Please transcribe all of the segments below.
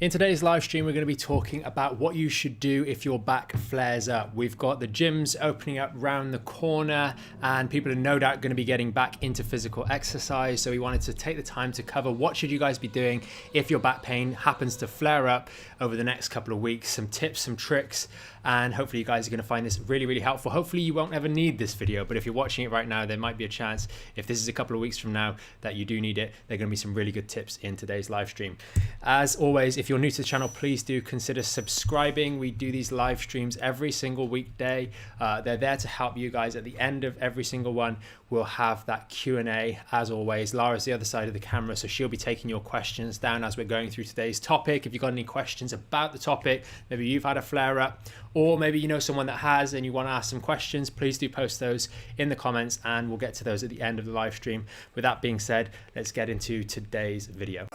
In today's live stream, we're going to be talking about what you should do if your back flares up. We've got the gyms opening up round the corner and people are no doubt going to be getting back into physical exercise. So we wanted to take the time to cover what should you guys be doing if your back pain happens to flare up over the next couple of weeks, some tips, some tricks, and hopefully you guys are going to find this really, really helpful. Hopefully you won't ever need this video, but if you're watching it right now, there might be a chance, if this is a couple of weeks from now, that you do need it. There are going to be some really good tips in today's live stream. As always, if you're new to the channel, please do consider subscribing. We do these live streams every single weekday. They're there to help you guys. At the end of every single one, we'll have that Q&A. As always, Lara's the other side of the camera, so she'll be taking your questions down as we're going through today's topic. If you've got any questions about the topic, maybe you've had a flare up, or maybe you know someone that has and you want to ask some questions, please do post those in the comments and we'll get to those at the end of the live stream. With that being said, let's get into today's video.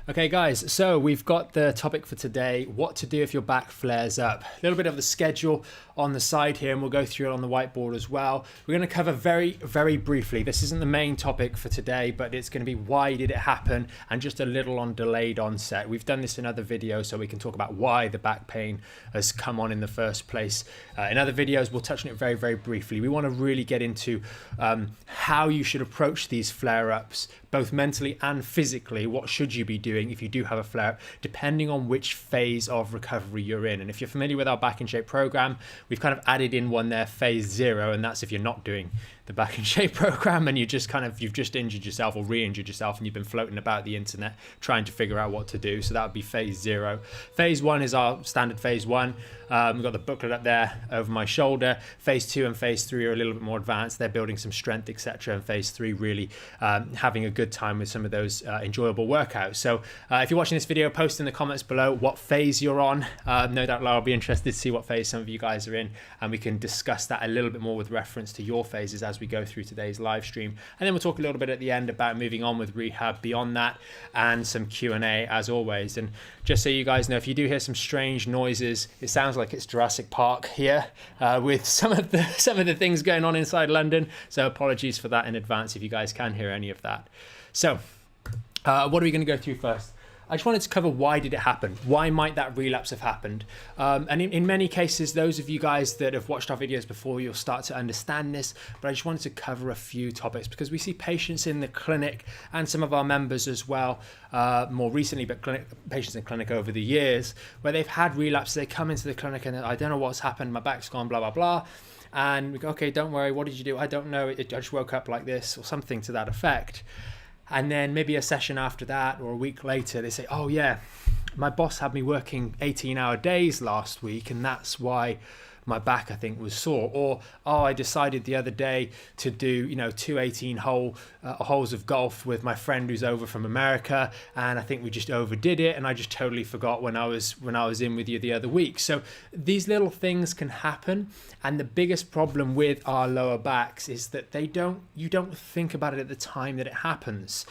Okay guys, so we've got the topic for today, what to do if your back flares up. A little bit of the schedule on the side here and we'll go through it on the whiteboard as well. We're going to cover very briefly. This isn't the main topic for today, but it's going to be why did it happen and just a little on delayed onset. We've done this in other videos so we can talk about why the back pain has come on in the first place. In other videos, we'll touch on it very briefly. We want to really get into how you should approach these flare-ups, both mentally and physically. What should you be doing if you do have a flare up, depending on which phase of recovery you're in. And if you're familiar with our Back in Shape program, we've kind of added in one there, phase 0, and that's if you're not doing the Back in Shape program and you've just injured yourself or re-injured yourself and you've been floating about the internet trying to figure out what to do. So that would be phase 0. Phase 1 is our standard phase 1. We've got the booklet up there over my shoulder. Phase 2 and phase 3 are a little bit more advanced. They're building some strength, etc. And phase 3 really having a good time with some of those enjoyable workouts. So if you're watching this video, post in the comments below what phase you're on. No doubt Lara will be interested to see what phase some of you guys are in, and we can discuss that a little bit more with reference to your phases as we go through today's live stream. And then we'll talk a little bit at the end about moving on with rehab beyond that, and some Q&A as always. And just so you guys know, if you do hear some strange noises, it sounds like it's Jurassic Park here with some of the things going on inside London. So apologies for that in advance if you guys can hear any of that. So what are we going to go through first? I just wanted to cover why did it happen? Why might that relapse have happened? And in many cases, those of you guys that have watched our videos before, you'll start to understand this, but I just wanted to cover a few topics because we see patients in the clinic and some of our members as well, more recently, but patients in clinic over the years, where they've had relapse. They come into the clinic and I don't know what's happened, my back's gone, blah, blah. And we go, okay, don't worry, what did you do? I don't know, I just woke up like this, or something to that effect. And then maybe a session after that or a week later, they say, oh yeah, my boss had me working 18-hour days last week and that's why my back, I think, was sore. Or, oh, I decided the other day to do, 2 18-hole holes of golf with my friend who's over from America, and I think we just overdid it, and I just totally forgot when I was in with you the other week. So these little things can happen, and the biggest problem with our lower backs is that you don't think about it at the time that it happens.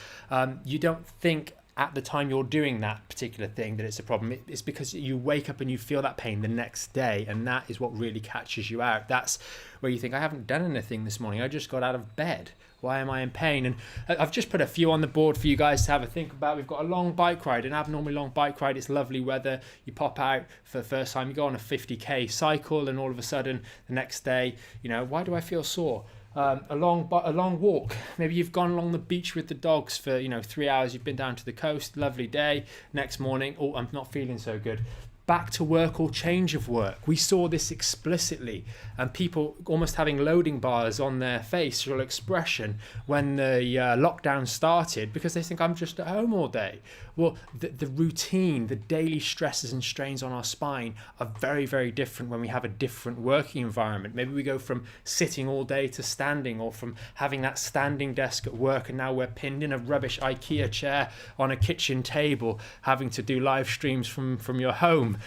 You don't think at the time you're doing that particular thing that it's a problem. It's because you wake up and you feel that pain the next day, and that is what really catches you out. That's where you think, I haven't done anything this morning, I just got out of bed, why am I in pain? And I've just put a few on the board for you guys to have a think about. We've got a long bike ride, an abnormally long bike ride. It's lovely weather, you pop out for the first time, you go on a 50k cycle, and all of a sudden the next day, why do I feel sore? A long walk. Maybe you've gone along the beach with the dogs for 3 hours. You've been down to the coast, lovely day. Next morning, oh, I'm not feeling so good. Back to work or change of work. We saw this explicitly, and people almost having loading bars on their facial expression when the lockdown started because they think I'm just at home all day. Well, the routine, the daily stresses and strains on our spine are very different when we have a different working environment. Maybe we go from sitting all day to standing, or from having that standing desk at work and now we're pinned in a rubbish IKEA chair on a kitchen table having to do live streams from your home.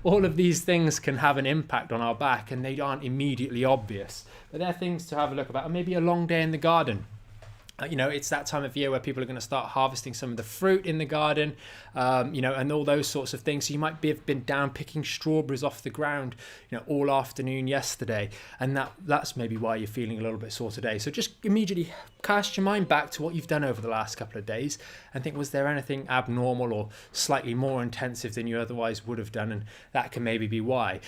All of these things can have an impact on our back, and they aren't immediately obvious, but they're things to have a look about. Or maybe a long day in the garden. It's that time of year where people are going to start harvesting some of the fruit in the garden, and all those sorts of things. So you might have been down picking strawberries off the ground, all afternoon yesterday, and that's maybe why you're feeling a little bit sore today. So just immediately cast your mind back to what you've done over the last couple of days and think, was there anything abnormal or slightly more intensive than you otherwise would have done? And that can maybe be why.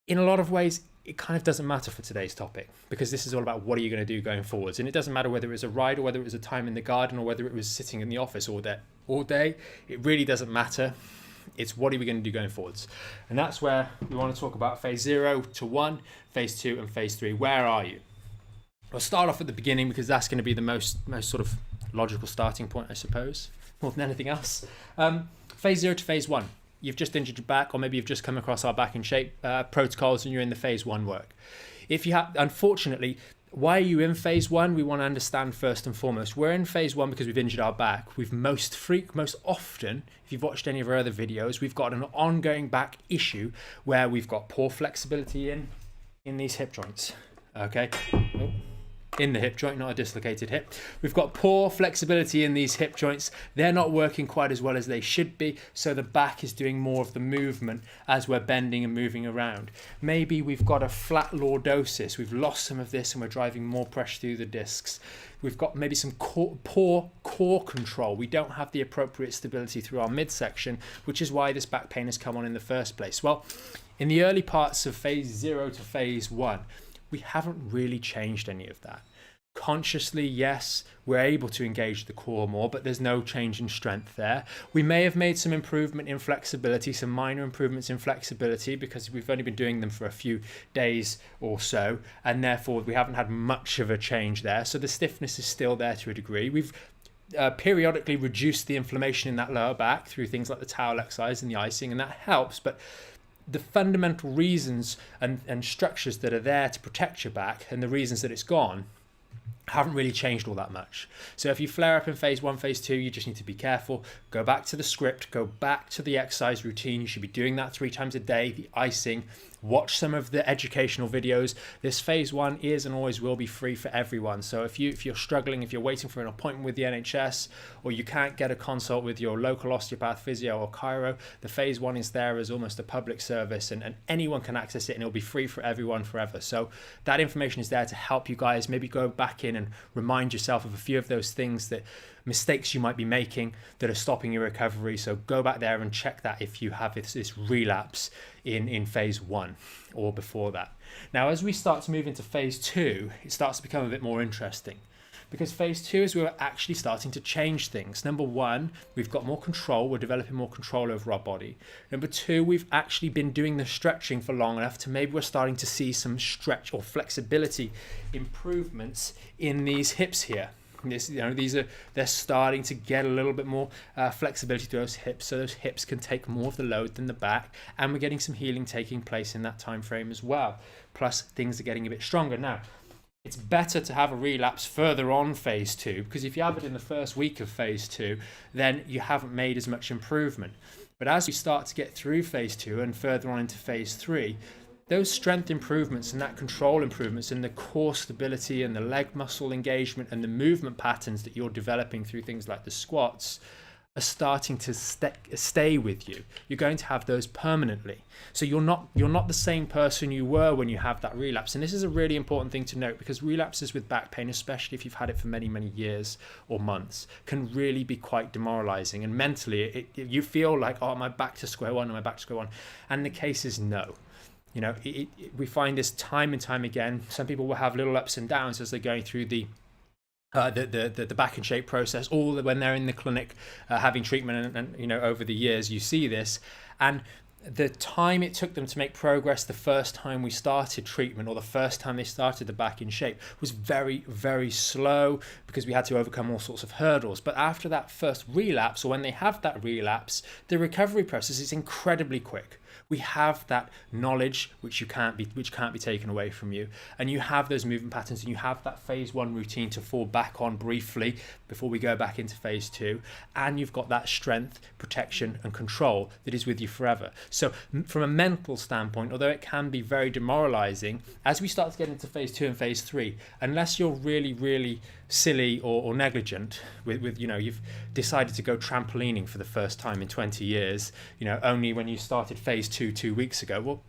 In a lot of ways, it kind of doesn't matter for today's topic, because this is all about what are you going to do going forwards. And it doesn't matter whether it was a ride or whether it was a time in the garden or whether it was sitting in the office all day. It really doesn't matter. It's what are we going to do going forwards. And that's where we want to talk about phase 0 to 1, phase 2 and phase 3. Where are you? I'll start off at the beginning because that's going to be the most sort of logical starting point, I suppose, more than anything else. Phase 0 to phase 1. You've just injured your back, or maybe you've just come across our back in shape protocols and you're in the phase 1 work. If you have, unfortunately, why are you in phase 1? We want to understand first and foremost. We're in phase 1 because we've injured our back. We've most often, if you've watched any of our other videos, we've got an ongoing back issue where we've got poor flexibility in these hip joints. Okay. In the hip joint, not a dislocated hip. We've got poor flexibility in these hip joints. They're not working quite as well as they should be, so the back is doing more of the movement as we're bending and moving around. Maybe we've got a flat lordosis. We've lost some of this and we're driving more pressure through the discs. We've got maybe some poor core control. We don't have the appropriate stability through our midsection, which is why this back pain has come on in the first place. Well, in the early parts of phase 0 to phase 1, we haven't really changed any of that. Consciously, yes, we're able to engage the core more, but there's no change in strength there. We may have made some improvement in flexibility, some minor improvements in flexibility, because we've only been doing them for a few days or so, and therefore we haven't had much of a change there. So the stiffness is still there to a degree. We've periodically reduced the inflammation in that lower back through things like the towel exercise and the icing, and that helps, but the fundamental reasons and structures that are there to protect your back and the reasons that it's gone haven't really changed all that much. So if you flare up in phase 1, phase 2, you just need to be careful. Go back to the script, go back to the exercise routine. You should be doing that 3 times a day, the icing. Watch some of the educational videos. This phase 1 is and always will be free for everyone. So if you're struggling, if you're waiting for an appointment with the NHS, or you can't get a consult with your local osteopath, physio or chiro, the phase 1 is there as almost a public service, and anyone can access it, and it'll be free for everyone forever. So that information is there to help you guys maybe go back in and remind yourself of a few of those things, that mistakes you might be making that are stopping your recovery. So go back there and check that if you have this relapse in phase 1 or before that. Now, as we start to move into phase 2, it starts to become a bit more interesting, because phase 2 is where we're actually starting to change things. Number 1, we've got more control. We're developing more control over our body. Number 2, we've actually been doing the stretching for long enough to maybe we're starting to see some stretch or flexibility improvements in these hips here. They're starting to get a little bit more flexibility to those hips, so those hips can take more of the load than the back, and we're getting some healing taking place in that time frame as well. Plus, things are getting a bit stronger now. It's better to have a relapse further on phase 2, because if you have it in the first week of phase 2, then you haven't made as much improvement. But as we start to get through phase 2 and further on into phase 3, those strength improvements and that control improvements and the core stability and the leg muscle engagement and the movement patterns that you're developing through things like the squats are starting to stay with you. You're going to have those permanently. So you're not the same person you were when you have that relapse. And this is a really important thing to note, because relapses with back pain, especially if you've had it for many, many years or months, can really be quite demoralizing. And mentally, you feel like, oh, am I back to square one? Am I back to square one? And the case is no. We find this time and time again. Some people will have little ups and downs as they're going through the back and shape process, or when they're in the clinic having treatment, and over the years you see this, and the time it took them to make progress the first time we started treatment, or the first time they started the back in shape, was very, very slow, because we had to overcome all sorts of hurdles. But after that first relapse, or when they have that relapse, the recovery process is incredibly quick. We have that knowledge which can't be taken away from you, and you have those movement patterns, and you have that phase 1 routine to fall back on briefly before we go back into phase 2, and you've got that strength, protection and control that is with you forever. So from a mental standpoint, although it can be very demoralizing, as we start to get into phase 2 and phase 3, unless you're really, really silly or negligent with you've decided to go trampolining for the first time in 20 years, only when you started phase 2 weeks ago, well,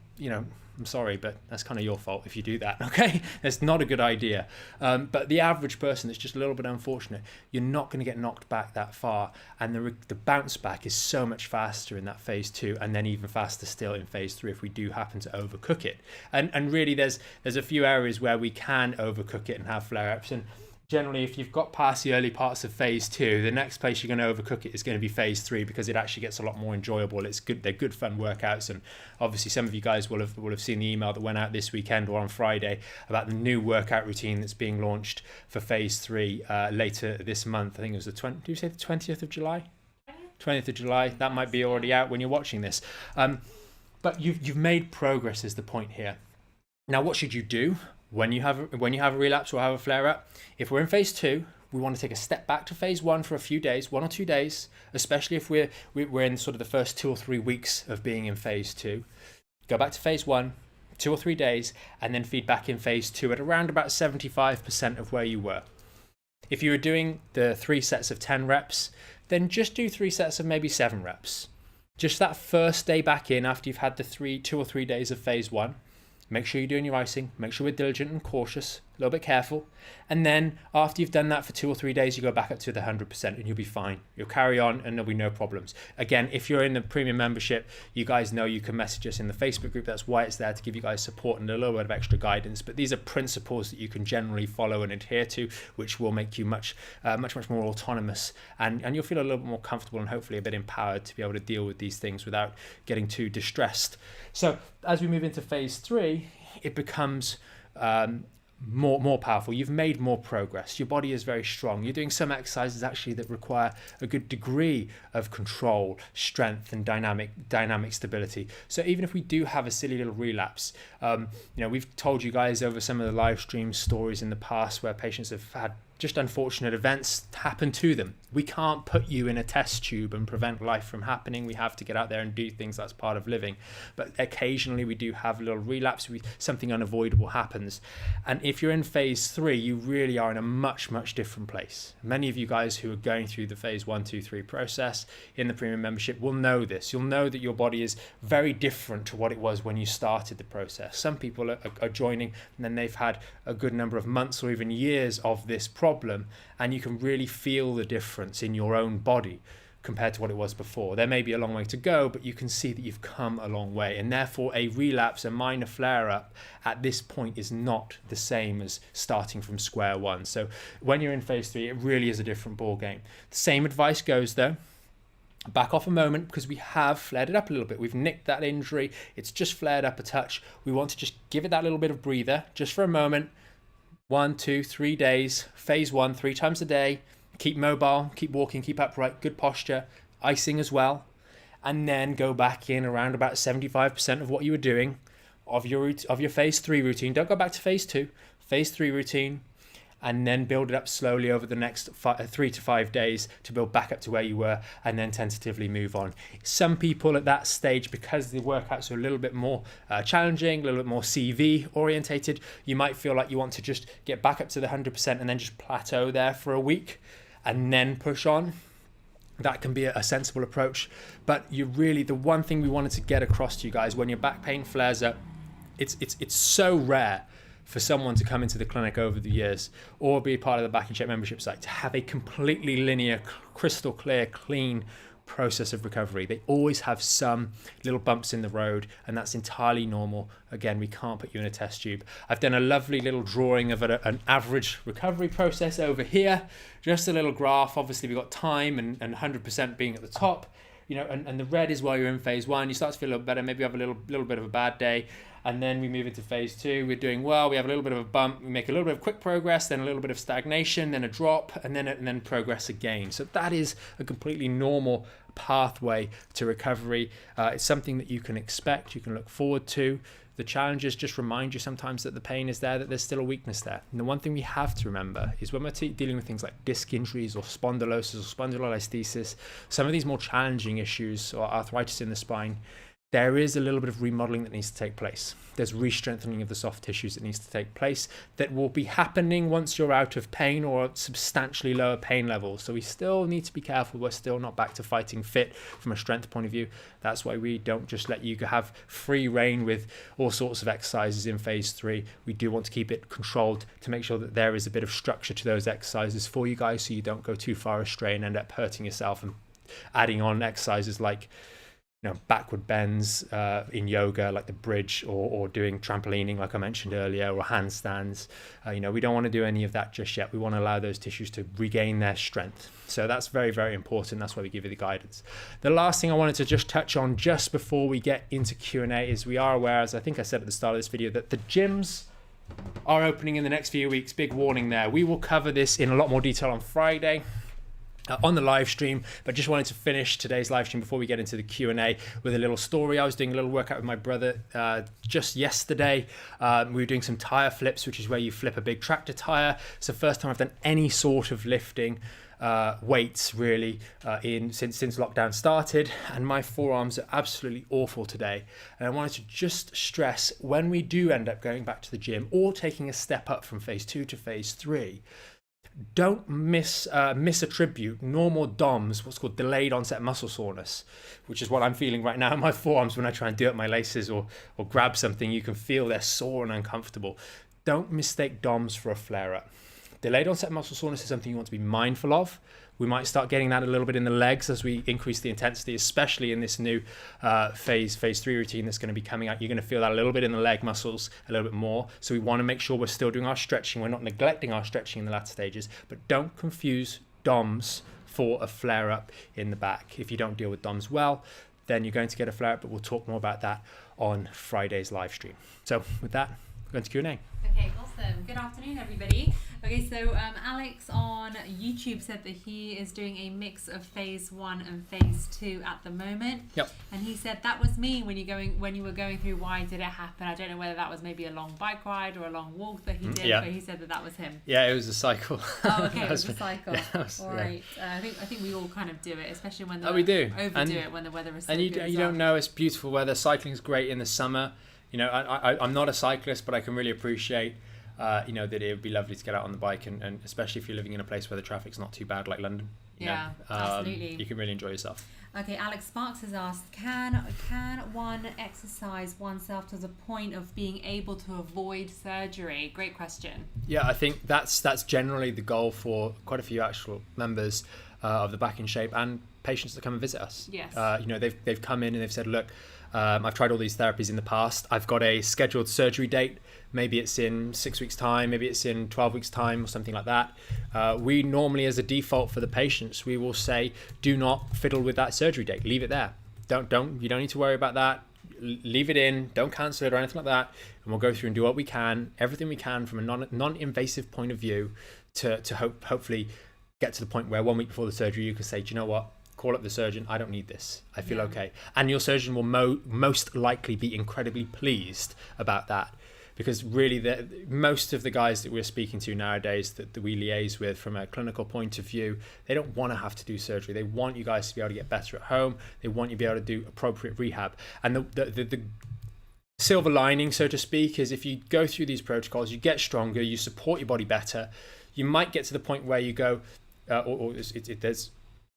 I'm sorry, but that's kind of your fault if you do that, okay? That's not a good idea. But the average person that's just a little bit unfortunate, you're not going to get knocked back that far. And the bounce back is so much faster in that phase 2, and then even faster still in phase 3 if we do happen to overcook it. And really, there's a few areas where we can overcook it and have flare-ups. And generally, if you've got past the early parts of phase 2, the next place you're going to overcook it is going to be phase 3, because it actually gets a lot more enjoyable. It's good. They're good fun workouts. And obviously some of you guys will have seen the email that went out this weekend or on Friday about the new workout routine that's being launched for phase 3 later this month. I think it was the 20th of July? 20th of July. That might be already out when you're watching this. But you've made progress is the point here. Now, what should you do when you have a relapse or have a flare-up? If we're in phase 2, we want to take a step back to phase 1 for a few days, 1 or 2 days, especially if we're in sort of the first 2 or 3 weeks of being in phase 2. Go back to phase 1, 2 or 3 days, and then feed back in phase 2 at around about 75% of where you were. If you were doing the 3 sets of 10 reps, then just do 3 sets of maybe 7 reps. Just that first day back in after you've had the 2 or 3 days of phase 1. Make sure you're doing your icing. Make sure we're diligent and cautious, a little bit careful. And then after you've done that for 2 or 3 days, you go back up to the 100% and you'll be fine. You'll carry on and there'll be no problems. Again, if you're in the premium membership, you guys know you can message us in the Facebook group. That's why it's there, to give you guys support and a little bit of extra guidance. But these are principles that you can generally follow and adhere to, which will make you much more autonomous. And you'll feel a little bit more comfortable and hopefully a bit empowered to be able to deal with these things without getting too distressed. So as we move into phase 3, it becomes more powerful. You've made more progress. Your body is very strong. You're doing some exercises actually that require a good degree of control, strength, and dynamic stability. So even if we do have a silly little relapse, we've told you guys over some of the live stream stories in the past where patients have had just unfortunate events happen to them. We can't put you in a test tube and prevent life from happening. We have to get out there and do things. That's part of living. But occasionally we do have a little relapse. Something unavoidable happens. And if you're in phase 3, you really are in a much different place. Many of you guys who are going through the phase 1, 2, 3 process in the premium membership will know this. You'll know that your body is very different to what it was when you started the process. Some people are joining and then they've had a good number of months or even years of this problem, and you can really feel the difference in your own body compared to what it was before. There may be a long way to go, but you can see that you've come a long way, and therefore a relapse, a minor flare-up at this point is not the same as starting from square one. So when you're in phase 3, it really is a different ball game. The same advice goes though. Back off a moment, because we have flared it up a little bit. We've nicked that injury. It's just flared up a touch. We want to just give it that little bit of breather just for a moment. 1, 2, 3 days, phase 1, 3 times a day. Keep mobile, keep walking, keep upright, good posture, icing as well. And then go back in around about 75% of what you were doing of your phase 3 routine. Don't go back to phase 2, phase 3 routine, and then build it up slowly over the next 3 to 5 days to build back up to where you were, and then tentatively move on. Some people at that stage, because the workouts are a little bit more challenging, a little bit more CV orientated, you might feel like you want to just get back up to the 100% and then just plateau there for a week and then push on. That can be a sensible approach. But the one thing we wanted to get across to you guys, when your back pain flares up, it's so rare for someone to come into the clinic over the years or be part of the Back in Shape membership site to have a completely linear, crystal clear, clean process of recovery. They always have some little bumps in the road, and that's entirely normal. Again, we can't put you in a test tube. I've done a lovely little drawing of an average recovery process over here, just a little graph. Obviously we've got time and 100% being at the top, and the red is while you're in phase 1. You start to feel a little better, maybe you have a little bit of a bad day. And then we move into phase 2. We're doing well. We have a little bit of a bump. We make a little bit of quick progress, then a little bit of stagnation, then a drop, and then progress again. So that is a completely normal pathway to recovery. It's something that you can expect, you can look forward to. The challenges just remind you sometimes that the pain is there, that there's still a weakness there. And the one thing we have to remember is when we're dealing with things like disc injuries or spondylosis or spondylolisthesis, some of these more challenging issues or arthritis in the spine, there is a little bit of remodeling that needs to take place. There's re-strengthening of the soft tissues that needs to take place that will be happening once you're out of pain or at substantially lower pain levels. So we still need to be careful. We're still not back to fighting fit from a strength point of view. That's why we don't just let you have free reign with all sorts of exercises in phase 3. We do want to keep it controlled to make sure that there is a bit of structure to those exercises for you guys, so you don't go too far astray and end up hurting yourself and adding on exercises like backward bends in yoga, like the bridge, or doing trampolining like I mentioned earlier, or handstands. We don't want to do any of that just yet. We want to allow those tissues to regain their strength. So that's very, very important. That's why we give you the guidance. The last thing I wanted to just touch on just before we get into Q&A is we are aware, as I think I said at the start of this video, that the gyms are opening in the next few weeks. Big warning there. We will cover this in a lot more detail on Friday on the live stream, but just wanted to finish today's live stream before we get into the Q&A with a little story. I was doing a little workout with my brother just yesterday. We were doing some tire flips, which is where you flip a big tractor tire. It's the first time I've done any sort of lifting weights really since lockdown started, and my forearms are absolutely awful today. And I wanted to just stress, when we do end up going back to the gym or taking a step up from phase 2 to phase 3, don't misattribute normal DOMS, what's called delayed onset muscle soreness, which is what I'm feeling right now in my forearms when I try and do up my laces or grab something. You can feel they're sore and uncomfortable. Don't mistake DOMS for a flare-up. Delayed onset muscle soreness is something you want to be mindful of. We might start getting that a little bit in the legs as we increase the intensity, especially in this new phase 3 routine that's going to be coming out. You're going to feel that a little bit in the leg muscles, a little bit more. So we want to make sure we're still doing our stretching. We're not neglecting our stretching in the latter stages, but don't confuse DOMS for a flare-up in the back. If you don't deal with DOMS well, then you're going to get a flare-up, but we'll talk more about that on Friday's live stream. So with that, we're going to Q&A. Okay, awesome. Good afternoon, everybody. Okay, so Alex on YouTube said that he is doing a mix of phase 1 and phase 2 at the moment. Yep. And he said that was me when you were going through why did it happen. I don't know whether that was maybe a long bike ride or a long walk that he did, yeah. But he said that was him. Yeah, it was a cycle. Oh, okay, it was a cycle. Yeah, all right. I think we all kind of do it, especially when we do. overdo it when the weather is so good. And you don't know, it's beautiful weather. Cycling's great in the summer. I'm not a cyclist, but I can really appreciate that it would be lovely to get out on the bike, and especially if you're living in a place where the traffic's not too bad, like London. Absolutely. You can really enjoy yourself. Okay, Alex Sparks has asked, can one exercise oneself to the point of being able to avoid surgery? Great question. Yeah, I think that's generally the goal for quite a few actual members of the Back in Shape and patients that come and visit us. Yes. They've come in and they've said, look, I've tried all these therapies in the past. I've got a scheduled surgery date. Maybe it's in 6 weeks' time. Maybe it's in 12 weeks' time or something like that. We normally, as a default for the patients, we will say, do not fiddle with that surgery date. Leave it there. You don't need to worry about that. Leave it in. Don't cancel it or anything like that. And we'll go through and do what we can, everything we can from a non-invasive point of view to hopefully get to the point where 1 week before the surgery, you can say, do you know what? Call up the surgeon. I don't need this. I feel okay. And your surgeon will most likely be incredibly pleased about that, because really most of the guys that we're speaking to nowadays that we liaise with from a clinical point of view, they don't want to have to do surgery. They want you guys to be able to get better at home. They want you to be able to do appropriate rehab. And the silver lining, so to speak, is if you go through these protocols, you get stronger, you support your body better, you might get to the point where you go, there's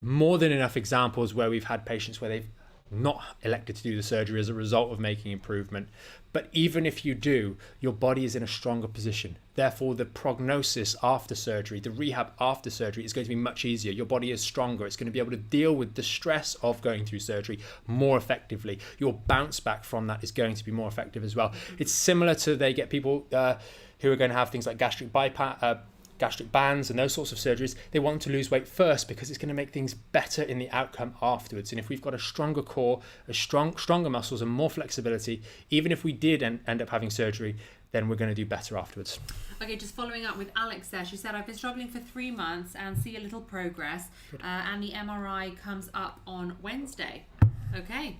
more than enough examples where we've had patients where they've not elected to do the surgery as a result of making improvement. But even if you do, your body is in a stronger position. Therefore, the prognosis after surgery, the rehab after surgery is going to be much easier. Your body is stronger. It's going to be able to deal with the stress of going through surgery more effectively. Your bounce back from that is going to be more effective as well. It's similar to, they get people who are going to have things like gastric bands and those sorts of surgeries. They want them to lose weight first because it's going to make things better in the outcome afterwards. And if we've got a stronger core, stronger muscles and more flexibility, even if we did end up having surgery, then we're going to do better afterwards. Okay, just following up with Alex there, she said, I've been struggling for 3 months and see a little progress, and the MRI comes up on Wednesday. Okay,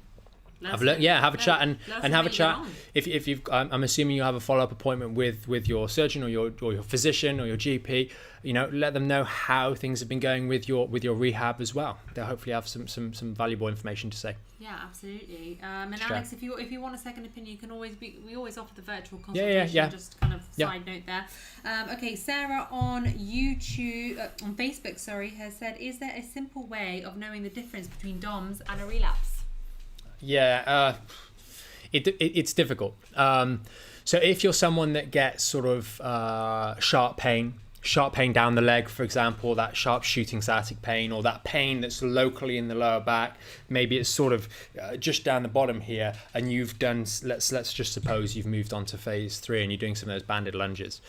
Have a look, have a chat and have a chat. If you've, I'm assuming you have a follow-up appointment with your surgeon or your physician or your GP. Let them know how things have been going with your rehab as well. They'll hopefully have some valuable information to say. Yeah, absolutely. And Alex, if you want a second opinion, you can we always offer the virtual consultation. Yeah. Just kind of side note there. Okay, Sarah on YouTube, on Facebook, has said, is there a simple way of knowing the difference between DOMS and a relapse? Yeah, it's difficult. So if you're someone that gets sort of sharp pain down the leg, for example, that sharp shooting sciatic pain, or that pain that's locally in the lower back, maybe it's sort of just down the bottom here, and you've done, let's just suppose you've moved on to phase 3 and you're doing some of those banded lunges.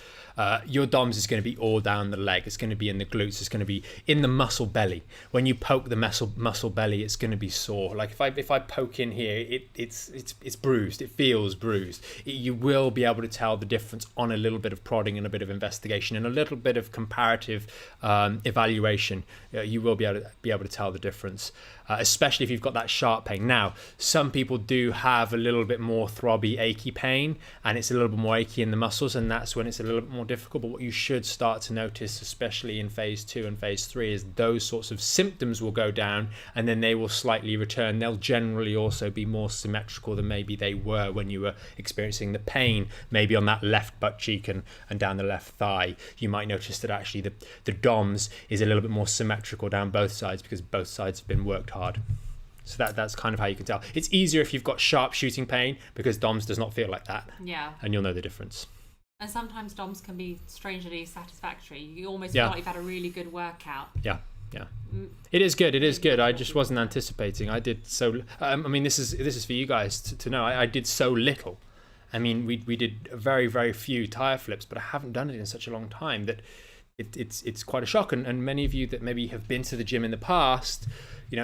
Your DOMS is going to be all down the leg. It's going to be in the glutes. It's going to be in the muscle belly. When you poke the muscle belly, it's going to be sore. Like if I poke in here, it's bruised. It feels bruised. You will be able to tell the difference on a little bit of prodding and a bit of investigation and a little bit of comparative evaluation. You will be able to tell the difference, especially if you've got that sharp pain. Now, some people do have a little bit more throbby, achy pain, and it's a little bit more achy in the muscles, and that's when it's a little bit more difficult. But what you should start to notice, especially in phase 2 and phase 3, is those sorts of symptoms will go down and then they will slightly return. They'll generally also be more symmetrical than maybe they were when you were experiencing the pain, maybe on that left butt cheek and down the left thigh. You might notice that actually the DOMS is a little bit more symmetrical down both sides because both sides have been worked hard. So that's kind of how you can tell. It's easier if you've got sharp shooting pain because DOMS does not feel like that. Yeah. And you'll know the difference. And sometimes DOMS can be strangely satisfactory. You almost feel like you've had a really good workout. Yeah. It is good. I just wasn't anticipating. I did so. I mean, this is for you guys to know. I did so little. I mean, we did very, very few tire flips, but I haven't done it in such a long time that it's quite a shock. And many of you that maybe have been to the gym in the past,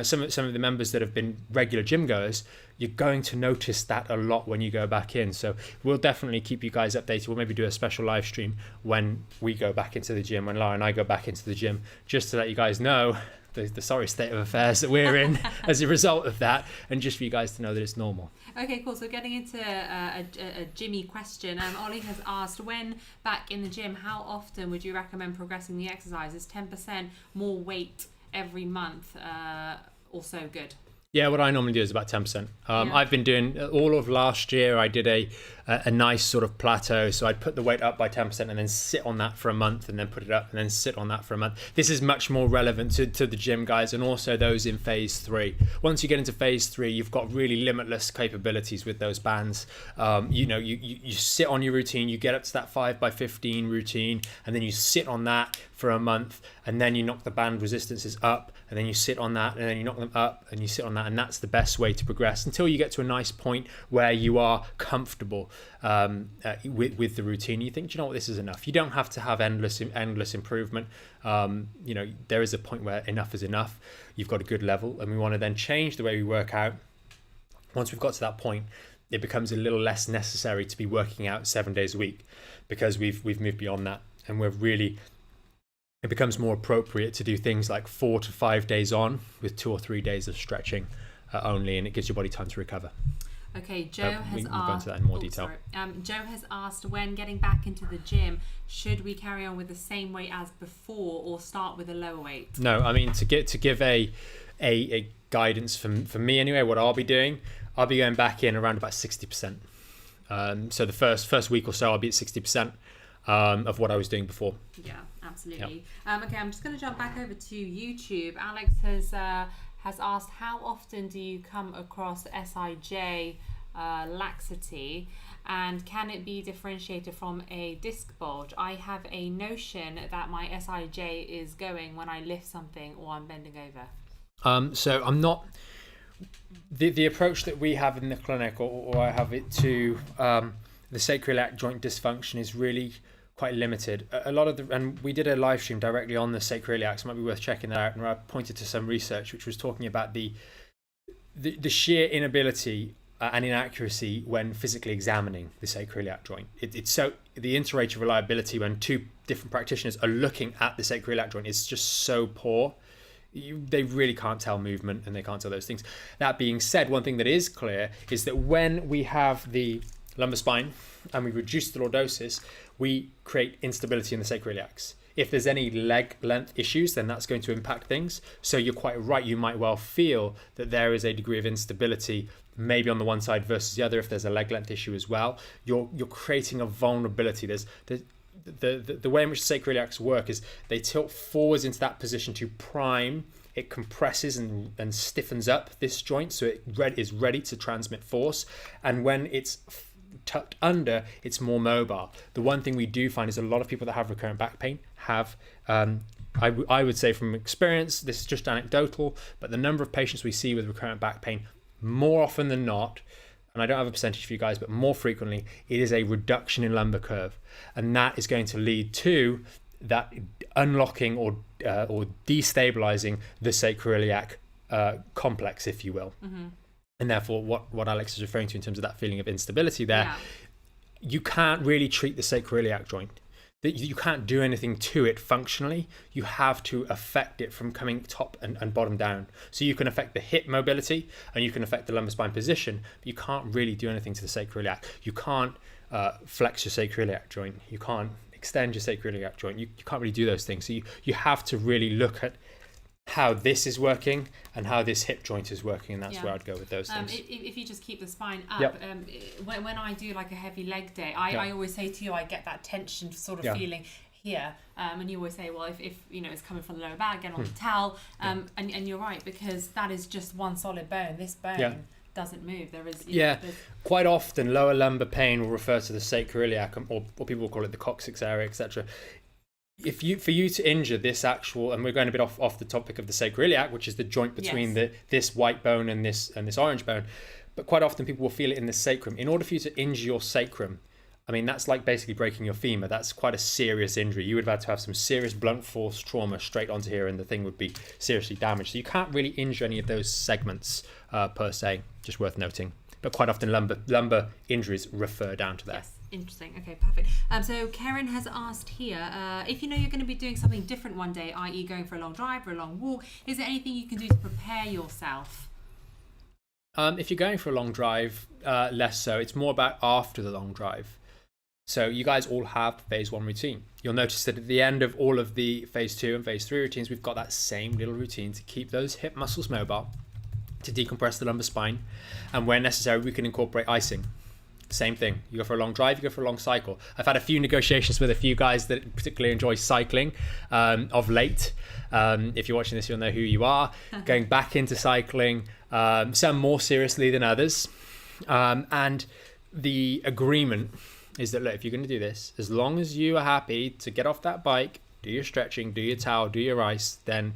some of the members that have been regular gym goers, you're going to notice that a lot when you go back in. So we'll definitely keep you guys updated. We'll maybe do a special live stream when we go back into the gym, when Lara and I go back into the gym, just to let you guys know the sorry state of affairs that we're in as a result of that, and just for you guys to know that it's normal. Okay, cool. So getting into a Jimmy question, Ollie has asked, when back in the gym, how often would you recommend progressing the exercise? Is 10% more weight every month also good? Yeah, what I normally do is about 10%. I've been doing all of last year. I did a nice sort of plateau. So I'd put the weight up by 10% and then sit on that for a month and then put it up and then sit on that for a month. This is much more relevant to the gym guys and also those in phase 3. Once you get into phase 3, you've got really limitless capabilities with those bands. You sit on your routine, you get up to that 5x15 routine, and then you sit on that for a month, and then you knock the band resistances up, and then you sit on that, and then you knock them up, and you sit on that, and that's the best way to progress until you get to a nice point where you are comfortable with the routine. You think, do you know what, this is enough. You don't have to have endless improvement. There is a point where enough is enough. You've got a good level, and we want to then change the way we work out. Once we've got to that point, it becomes a little less necessary to be working out 7 days a week because we've moved beyond that, and it becomes more appropriate to do things like 4 to 5 days on with 2 or 3 days of stretching only, and it gives your body time to recover. Okay, Joe has asked. We'll go into that in more detail. Joe has asked, when getting back into the gym, should we carry on with the same weight as before or start with a lower weight? No, I mean, to give a guidance for me anyway, what I'll be doing, I'll be going back in around about 60%. So the first week or so, I'll be at 60% of what I was doing before. Yeah, absolutely. Yep. Okay, I'm just going to jump back over to YouTube. Alex has asked, how often do you come across SIJ laxity, and can it be differentiated from a disc bulge? I have a notion that my SIJ is going when I lift something or I'm bending over. So I'm not... The approach that we have in the clinic, or I have it to the sacroiliac joint dysfunction, is really quite limited. A lot of and we did a live stream directly on the sacroiliac, so it might be worth checking that out, and I pointed to some research which was talking about the sheer inability and inaccuracy when physically examining the sacroiliac joint. It's so the inter-rater reliability when two different practitioners are looking at the sacroiliac joint is just so poor. they really can't tell movement and they can't tell those things. That being said, one thing that is clear is that when we have the lumbar spine and we reduce the lordosis, we create instability in the sacroiliacs. If there's any leg length issues, then that's going to impact things. So you're quite right. You might well feel that there is a degree of instability, maybe on the one side versus the other. If there's a leg length issue as well, you're creating a vulnerability. There's the way in which sacroiliacs work is they tilt forwards into that position to prime. It compresses and stiffens up this joint so it is ready to transmit force. And when it's tucked under, it's more mobile. The one thing we do find is a lot of people that have recurrent back pain have, I would say from experience, this is just anecdotal, but the number of patients we see with recurrent back pain, more often than not, and I don't have a percentage for you guys, but more frequently, it is a reduction in lumbar curve. And that is going to lead to that unlocking or destabilizing the sacroiliac complex, if you will. Mm-hmm. And therefore, what Alex is referring to in terms of that feeling of instability there, you can't really treat the sacroiliac joint. You can't do anything to it functionally. You have to affect it from coming top and bottom down. So you can affect the hip mobility and you can affect the lumbar spine position, but you can't really do anything to the sacroiliac. You can't flex your sacroiliac joint. You can't extend your sacroiliac joint. You can't really do those things. So you have to really look at how this is working and how this hip joint is working, and that's where I'd go with those things. If you just keep the spine up, when I do like a heavy leg day, I always say to you, I get that tension sort of feeling here, and you always say, well, if you know it's coming from the lower back, get on the towel, and you're right, because that is just one solid bone. This bone doesn't move. There is quite often lower lumbar pain will refer to the sacroiliac, or people will call it the coccyx area, etc. For you to injure this actual, and we're going a bit off the topic of the sacroiliac, which is the joint between this white bone and this orange bone, but quite often people will feel it in the sacrum. In order for you to injure your sacrum, I mean, that's like basically breaking your femur. That's quite a serious injury. You would have had to have some serious blunt force trauma straight onto here, and the thing would be seriously damaged. So you can't really injure any of those segments per se. Just worth noting. But quite often lumbar injuries refer down to there. Yes. Interesting. Okay, perfect. So Karen has asked here, if you know you're going to be doing something different one day, i.e. going for a long drive or a long walk, is there anything you can do to prepare yourself? If you're going for a long drive, less so. It's more about after the long drive. So you guys all have phase 1 routine. You'll notice that at the end of all of the phase 2 and phase 3 routines, we've got that same little routine to keep those hip muscles mobile, to decompress the lumbar spine, and where necessary, we can incorporate icing. Same thing. You go for a long drive, you go for a long cycle. I've had a few negotiations with a few guys that particularly enjoy cycling of late. If you're watching this, you'll know who you are. Going back into cycling, some more seriously than others. And the agreement is that, look, if you're going to do this, as long as you are happy to get off that bike, do your stretching, do your towel, do your ice, then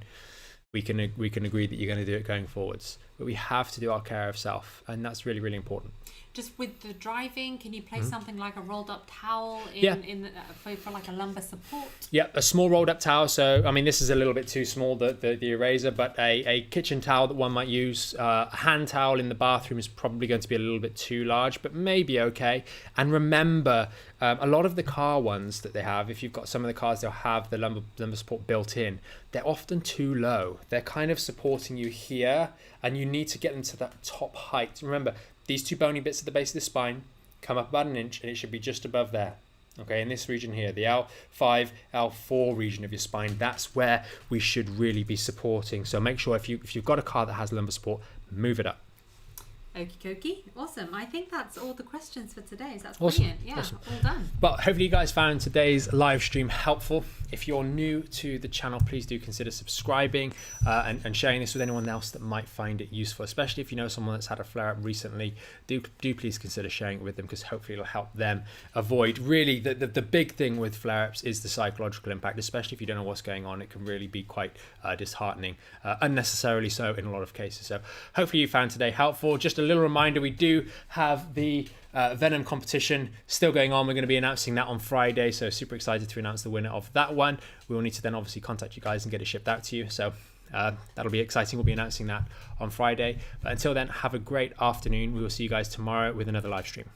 we can agree that you're going to do it going forwards. But we have to do our care of self, and that's really, really important. Just with the driving, can you place something like a rolled up towel for like a lumbar support? Yeah, a small rolled up towel. So, I mean, this is a little bit too small, the eraser, but a kitchen towel that one might use. A hand towel in the bathroom is probably going to be a little bit too large, but maybe okay. And remember, a lot of the car ones that they have, if you've got some of the cars, they'll have the lumbar support built in. They're often too low. They're kind of supporting you here, and you need to get them to that top height. Remember, these two bony bits at the base of the spine come up about an inch, and it should be just above there. Okay, in this region here, the L5, L4 region of your spine, that's where we should really be supporting. So make sure if you've got a car that has lumbar support, move it up. Okie dokie. Awesome. I think that's all the questions for today. So that's brilliant. Yeah, awesome. All done. But hopefully you guys found today's live stream helpful. If you're new to the channel, please do consider subscribing and sharing this with anyone else that might find it useful, especially if you know someone that's had a flare-up recently. Do please consider sharing it with them, because hopefully it'll help them avoid. Really, the big thing with flare-ups is the psychological impact, especially if you don't know what's going on. It can really be quite disheartening, unnecessarily so in a lot of cases. So hopefully you found today helpful. Just a little reminder, we do have the Venom competition still going on. We're going to be announcing that on Friday, so super excited to announce the winner of that one. We will need to then obviously contact you guys and get it shipped out to you, so that'll be exciting. We'll be announcing that on Friday, but until then, have a great afternoon. We will see you guys tomorrow with another live stream.